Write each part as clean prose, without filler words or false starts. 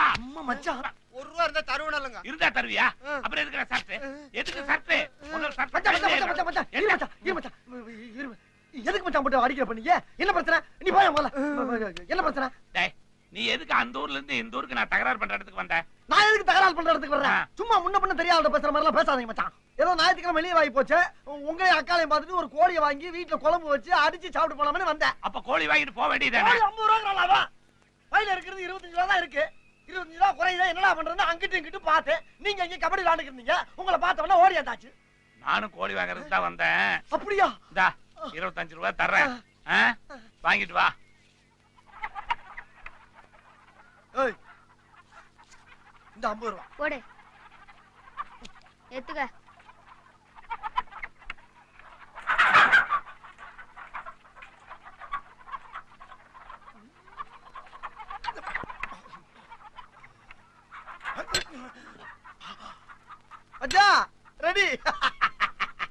வா. அம்மா மச்சான் 1 ரூபா இருந்தா தருவனலங்க. இருந்தா தருவியா? அப்புறம் எதுக்கு சர்ட்? எதுக்கு சர்ட்? முதல்ல சர்ட். மச்சான் எதுக்கு மச்சான் போட்டு அடிக்கிற பண்ணீங்க? என்ன பிரச்சனை? நீ போய் முதல்ல. என்ன பிரச்சனை? டேய், நீ எதுக்கு அந்த ஊர்ல இருந்து இந்த ஊருக்கு நான் தகராறு பண்ற இடத்துக்கு வந்த? நான் எதுக்கு தகராறு பண்ற இடத்துக்கு வர்றேன்? சும்மா முன்ன பின்ன தெரியாத பேசுற மாதிரி எல்லாம் பேசாதீங்க மச்சான். ஏதோ ஞாயிற்றுக்கிழமை வெளியே வாங்கி போச்சு, உங்களையும் அக்காலையும் பார்த்துட்டு ஒரு கோழியை வாங்கி வீட்டுல குழம்பு வச்சு அடிச்சு சாப்பிட்டு போலாம்னு வந்தேன். அப்ப கோழி வாங்கிட்டு போக வேண்டியதானே? 50 ரூபா பையில இருக்கிறது 25 ரூபா தான் இருக்கு. 25 ரூபா குறையுதா என்னடா பண்றதுன்னு அங்கிட்டு இங்கிட்டு பார்த்தேன். நீங்க இங்க கபடி விளையாண்டுக்கிறீங்க. உங்களை பார்த்தவன ஓடி வந்தாச்சு. நானும் கோழி வாங்குறதுக்கு தான் வந்தேன். அப்படியா? இந்தா 25 ரூபா தர்றேன், வாங்கிட்டு வா. ஏய், இந்த 50 ரூபா போடு, எடுத்துக்க. அச்சா ரெடி.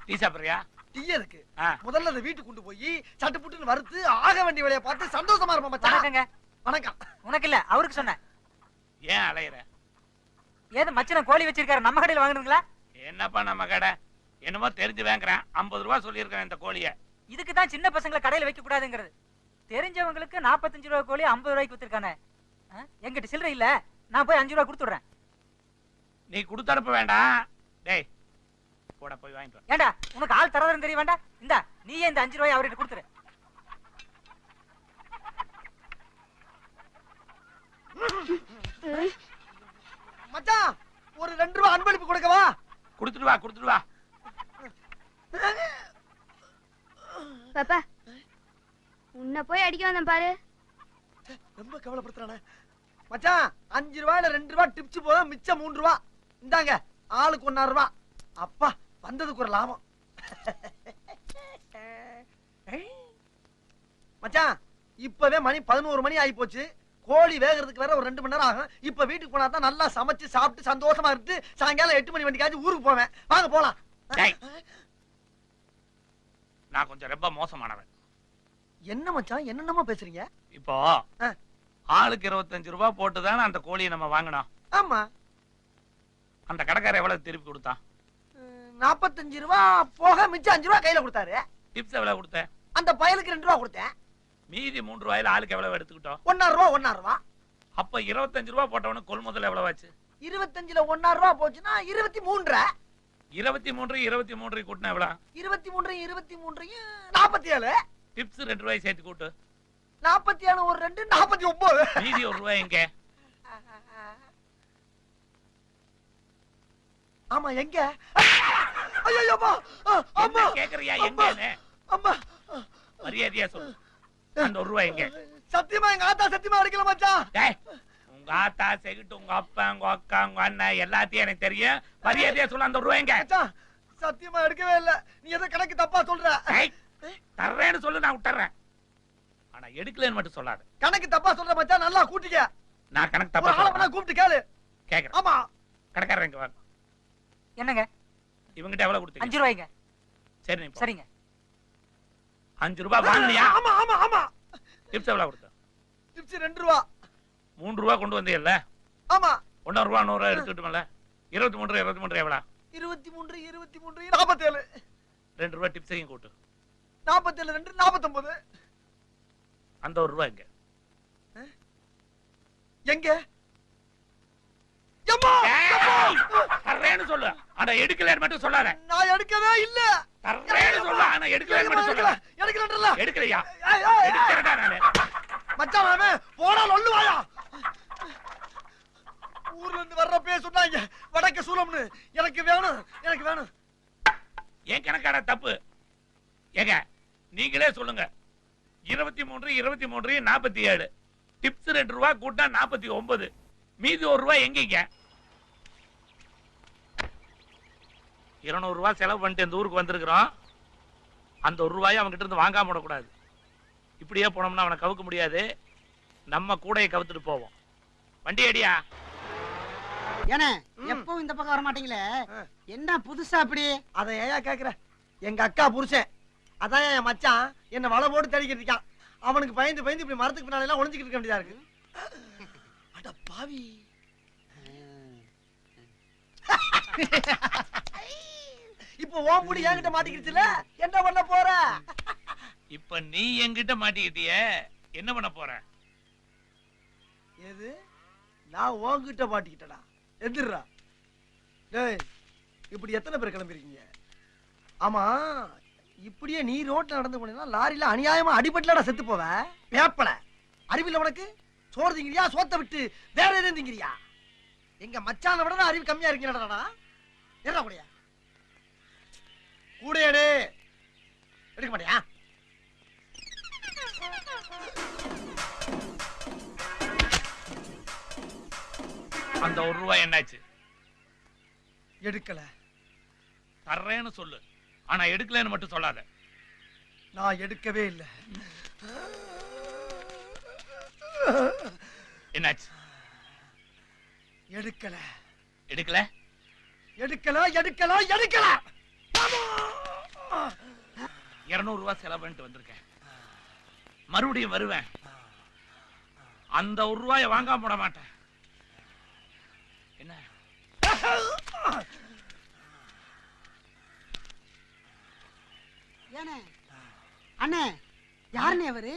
டீ சாப்பிடுறியா? டீ இருக்கு. முதல்ல அதை வீட்டுக்கு கொண்டு போய் சட்டு புட்டுன்னு வறுத்து ஆக வேண்டிய வேலையை பார்த்து சந்தோஷமா இருப்போம் மச்சான். வணக்கங்க. வணக்கம். உனக்கு இல்ல, அவருக்கு சொன்னேன். ஏன் அலையற? ஏது மச்சன கோழி வச்சிருக்காரு, நம்ம கடையில வாங்குறீங்களா? என்னப்பா நம்ம கடை? என்னமோ தெரிஞ்சு வாங்குறேன். 50 ரூபா சொல்லியிருக்கேன் இந்த கோழிய. இதுக்கு தான் சின்ன பசங்களை கடையில வைக்க கூடாதுங்கிறது. தெரிஞ்சவங்களுக்கு 45 ரூபா கோழி 50 ரூபாய்க்கு வித்துருக்கானே. எங்கிட்ட சில்லறை இல்ல, நான் போய் 5 ரூபா கொடுத்துடுறேன். நீ கொடுத்து அனுப்ப வேண்டாம். டேய் போட, போய் வாங்கிட்டு வா. ஏண்டா உனக்கு ஆள் தரதுன்னு தெரிய வேண்டாம்? இந்தா நீயே இந்த 5 ரூபாய் அவர்கிட்ட கொடுத்துரு. மச்சான் ஒரு 2 ரூபா அன்பளிப்பு கொடுக்கவா? கொடுத்துட்டு வா, கொடுத்துட்டு வா. பாப்பா, உன்னை போய் அடிக்க வந்தேன் பாரு. ரொம்ப கவலைப்படுத்துறானே மச்சான். 5 ரூபாயில 2 ரூபா டிப்ஸ் போதும், மிச்சம் 3 ரூபா. இந்தாங்க, ஆளுக்கு 1.5 ரூபா. அப்பா வந்ததுக்கு ஒரு லாபம். மச்சான் இப்பவே மணி 11 மணி ஆகி போச்சு. கோழி வேகிறதுக்கு வேற ஒரு 2 மணி நேரம் ஆகும். இப்ப வீட்டுக்கு போனா தான் நல்லா சமைச்சு சாப்பிட்டு சந்தோஷமா இருந்து சாயங்காலம் 8 மணி வண்டிக்காச்சும் ஊருக்கு போவேன். வாங்க போலாம். நான் கொஞ்சம் ரொம்ப மோசமானவன். என்ன மச்சான் என்னென்னமா பேசுறீங்க? இப்போ ஆளுக்கு 25 ரூபா போட்டுதானே அந்த கோழியை நம்ம வாங்கினோம். ஆமா. அந்த கடைக்காரர் எவ்வளவு திருப்பி கொடுத்தான்? 45 ரூபா போக மிச்சம் 5 ரூபா கையில கொடுத்தாரு. டிப்ஸ் எவ்வளவு கொடுத்தேன்? அந்த பயலுக்கு 2 ரூபா கொடுத்தேன். மீதி 3 ரூபாயில ஆளுக்கு எவ்வளவு எடுத்துக்கிட்டோம்? 1.5 ரூபா 1.5 ரூபா. அப்ப 25 ரூபா போட்டவனுக்கு கொள்முதல் எவ்வளவு ஆச்சு? 25ல 1.5 ரூபா போச்சுன்னா 23. 23 கூட்டினா எவ்வளவு? 23 47. டிப்ஸ் 2 ரூபாய் சேர்த்து கூட்டு. 47 ஒரு 2 49. மீதி 1 ரூபாய் எங்க? ஆமா எங்க? ஐயோ அம்மா கேக்குறியா எங்கன்னு? அம்மா மரியாதையா சொல்லு, அந்த 1 ரூபாய் எங்க? சத்தியமா எங்க ஆத்தா சத்தியமா அடிக்கல மச்சான். டேய், உங்க ஆத்தா செகிட்டு உங்க அப்பா உங்க அக்கா உங்க அண்ணன் எல்லாத்தையும் எனக்கு தெரியும். மரியாதையா சொல்லு, அந்த 1 ரூபாய் எங்க? மச்சான் சத்தியமா எடுக்கவே இல்ல. நீ ஏதோ கணக்கு தப்பா சொல்ற. தர்றேன்னு சொல்லு, நான் விட்டுறேன். ஆனா எடுக்கலன்னு மட்டும் சொல்லாத. கணக்கு தப்பா சொல்ற மச்சான், நல்லா கூட்டிக்க. நான் கணக்கு தப்பா சொல்றேன். கூப்பிட்டு கேளு. கேக்குறேன். ஆமா. கடைக்காரர் எங்க வாங்க. என்னங்க? இவங்கிட்ட எவ்வளவு கொடுத்தீங்க? 5 ரூபாய்ங்க. சரி நீ சரிங்க. 5 ரூபாய் வாங்கலையா? ஆமா ஆமா ஆமா. டிப்ஸ் எவ்வளவு கொடுத்த? டிப்ஸ் 2 ரூபா. 3 ரூபாய் கொண்டு வந்தீல்ல? ஆமா. 1.5 ரூபாய் 100 ரூபாய் எடுத்துட்டோம்ல? 23 எவ்வளவு? 23 47. 2 ரூபாய் டிப்ஸையும் கூட்டு. 47 2 49. அந்த 1 ரூபாய் எங்க? எங்க? எம்மா தர்றேன்னு சொல்லு, ஆனா எடுக்கலன்னு மட்டும் சொல்லாத. நான் எடுக்கவே இல்ல. தர்றேன்னு சொல்லு, ஆனா எடுக்கலன்னு மட்டும் சொல்லாத. எடுக்கலன்றல. எடுக்கலையா? எடுக்கறடா நானு. மச்சான் அவன் போடா லொல்லுவாயா. ஊர்ல இருந்து வர்றப்பே சொன்னாங்க வடக்கு சூலம்னு. எனக்கு வேணும். ஏன் கணக்காட தப்பு? ஏங்க நீங்களே சொல்லுங்க. 23 47. டிப்ஸ் 2 ரூபாய் கூட்டா 49. மீதி 1 ரூபாய் எங்கீங்க? 200 ரூபாய் செலவு பண்ணிட்டு இந்த ஊருக்கு வந்திருக்கிறோம். அந்த 1 ரூபாயை அவன்கிட்ட இருந்து வாங்காம விடக்கூடாது. இப்படியே போனோம்னா அவனை கவுக்க முடியாது. நம்ம கூடையை கவுத்துட்டு போவோம். வண்டி அடியா. ஏனே எப்பவும் இந்த பக்கம் வர மாட்டீங்களே, என்ன புதுசா அப்படி? அதை ஏயா கேக்குற? எங்க அக்கா புருஷன் அதான் என் மச்சான் என்ன வலை போட்டு தடிக்கிட்டு இருக்கான். அவனுக்கு பயந்து இப்படி மரத்துக்கு பின்னால எல்லாம் ஒளிஞ்சுக்கிட்டு இருக்க வேண்டியதா இருக்கு. அட பாவி, இப்ப ஓம் புடி என்கிட்ட மாட்டிக்கிடுச்சுல, என்ன பண்ண போற? இப்ப நீ என்கிட்ட மாட்டிக்கிட்டிய, என்ன பண்ண போற? எது? நான் உன்கிட்ட மாட்டிக்கிட்டடா. எதிர்றா. டேய், இப்படி எத்தனை பேர் கிளம்பிருக்கீங்க? ஆமா, இப்படியே நீ ரோட்ல நடந்து போனீங்கன்னா லாரியில அநியாயமா அடிபட்டுலடா செத்து போவ. வேப்பல அறிவில்ல உனக்கு? சோறு திங்கிறியா, சோத்தை விட்டு வேற எதுவும் திங்கிறியா? எங்க மச்சான விட அறிவு கம்மியா இருக்கீங்கடா. என்ன கூடயா கூடையடே எடுக்க மாட்டியா? அந்த ₹1 என்னாச்சு? எடுக்கல. தர்றேன்னு சொல்லு, ஆனா எடுக்கலன்னு மட்டும் சொல்லாத. நான் எடுக்கவே இல்லை. என்னாச்சு? எடுக்கல. எடுக்கல? எடுக்கல எடுக்கல எடுக்கல. ₹200 செலவு பண்ணிட்டு வந்திருக்கேன். மறுபடியும் வருவேன். அந்த ₹1 வாங்காம போட மாட்டேன். என்ன? ஏனே அண்ணே, யாருண்ணே அவரு?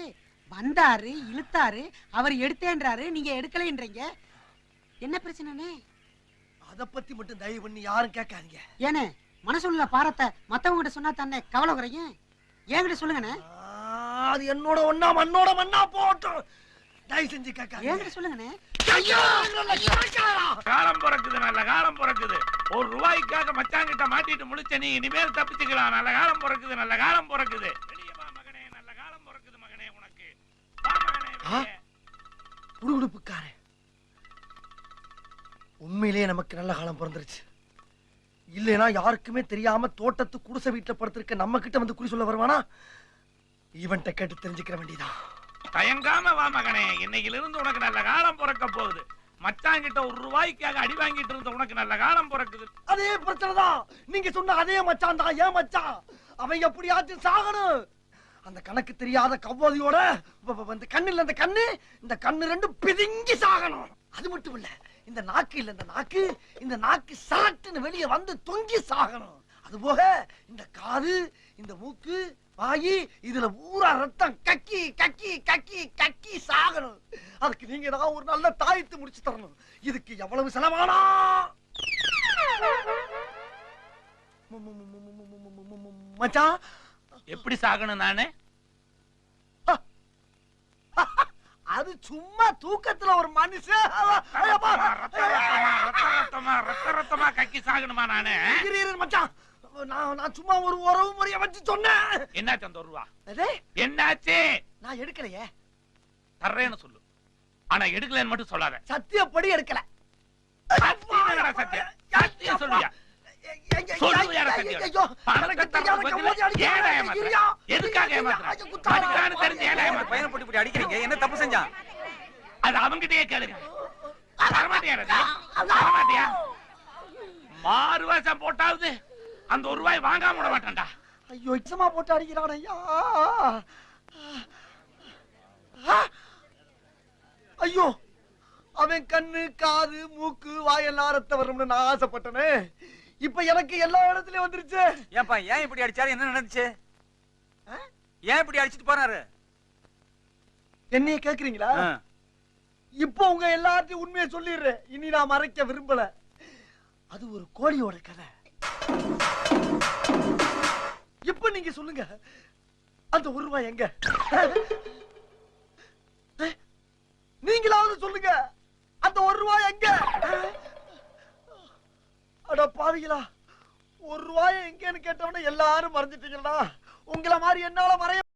வந்தாரு, இழுத்தாரு, அவர் எடுத்தேன்றாரு, நீங்க எடுக்கலைன்றீங்க. என்ன பிரச்சனைனே? அத பத்தி மட்டும் தயவு பண்ணி யாரும் கேட்காதீங்க. ஏனே, மனசுள்ள பாரத்தை மத்தவங்க கிட்ட சொன்னா தானே கவலை குறைங்க. என்கிட்ட சொல்லுங்கண்ணே. அது என்னோட ஒண்ணா மண்ணோட மண்ணா போட்டும். தயவு செஞ்சு கேட்காதீங்க. என்கிட்ட சொல்லுங்கண்ணே. ஐயோ, காலம் பிறக்குது, நல்ல காலம் பிறக்குது. ₹1 மச்சாங்கிட்ட மாட்டிட்டு முழிச்ச நீ இனிமேல் தப்பிச்சுக்கலாம். நல்ல காலம் பிறக்குது, நல்ல காலம் பிறக்குது. வெளியே வா மகனே, நல்ல காலம் பிறக்குது மகனே உனக்கு. வா மகனே வெளியே. குடுகுடுப்புக்காரன். உண்மையிலேயே நமக்கு நல்ல காலம் பிறந்துருச்சு. இல்லைனா யாருக்குமே தெரியாம தோட்டத்து குடிசை வீட்டுல படுத்திருக்க நம்ம கிட்ட வந்து குறி சொல்ல வருவானா? இவன்ட்ட கேட்டு தெரிஞ்சுக்கிற வேண்டியதான். தயங்காம வா மகனே, இன்னையிலிருந்து உனக்கு நல்ல காலம் பிறக்க போகுது. மச்சாங்கிட்ட ₹1 அடி வாங்கிட்டு இருந்த உனக்கு நல்ல காலம் பிறக்குது. அதே பிரச்சனை தான். நீங்க சொன்ன அதே மச்சான் தான் ஏன் மச்சான். அவன் எப்படியாச்சும் சாகணும். அந்த கணக்கு தெரியாத கவ்வாதியோட இந்த கண்ணு இல்ல, இந்த கண்ணு ரெண்டும் பிதுங்கி சாகணும். அது மட்டும் இல்ல, இந்த நாக்கு இல்ல, இந்த நாக்கு சரட்டுன்னு வெளியே வந்து தொங்கி சாகணும். அது போக இந்த காது, இந்த மூக்கு, வாயி, இதுல ஊரா ரத்தம் கக்கி கக்கி கக்கி கக்கி சாகணும். அதுக்கு நீங்க தான் ஒரு நல்ல தாயத்து முடிச்சு தரணும். இதுக்கு எவ்வளவு செலவானா? மச்சான், எப்படி சாகணும் நானே? அது சும்மா தூக்கத்துல ஒரு மனுஷன் ரத்த ரத்தமா கக்கி சாகணுமா நானே? மச்சான், நான் சும்மா ஒரு உறவு முறைய வச்சு சொன்னேன். என்னாச்சு அந்த ₹1? என்னாச்சு? நான் எடுக்கலையே. தர்றேன்னு சொல்லு, ஆனா எடுக்கலன்னு மட்டும் சொல்லாத. சத்தியப்படி எடுக்கல. சத்தியம் சத்தியம் சொல்லுயா? சொல்லுயாடா சத்தியம். பணத்தை தர்றது பதிலா ஏன் ஏமாத்துற? எதுக்காக ஏமாத்துற? அதுக்கான தெரிஞ்சு ஏன் ஏமாத்துற? பையனை போட்டு இப்படி அடிக்கிறீங்க, என்ன தப்பு செஞ்சான்? அது அவங்கிட்டயே கேளுங்க. வரமாட்டியா? மாறு வேஷம் போட்டாவது அந்த ₹1 வாங்காம விட மாட்டான்டா. ஐயோ, இச்சமா போட்டு அடிக்கிறான் ஐயா. ஐயோ, அவன் கண்ணு, காது, மூக்கு, வாயெல்லாம் ரத்தம் வரும்னு நான் ஆசைப்பட்டனே. இப்ப எனக்கு எல்லா இடத்துலயும் வந்துருச்சு. ஏன்பா, ஏன் இப்படி அடிச்சாரு? என்ன நடந்துச்சு? ஏன் இப்படி அடிச்சிட்டு போறாரு? என்னைய கேக்குறீங்களா? இப்போ உங்க எல்லாத்தையும் உண்மையை சொல்லிடுறேன். இனி நான் மறைக்க விரும்பல. அது ஒரு கோழியோட கதை. இப்ப நீங்க சொல்லுங்க, அந்த ₹1 எங்க? நீங்களாவது சொல்லுங்க, அந்த ₹1 எங்க? அட பாவிங்களா, ₹1 எங்கன்னு கேட்டவன எல்லாரும் மறைஞ்சிட்டீங்களா? உங்களை மாதிரி என்னால மறைய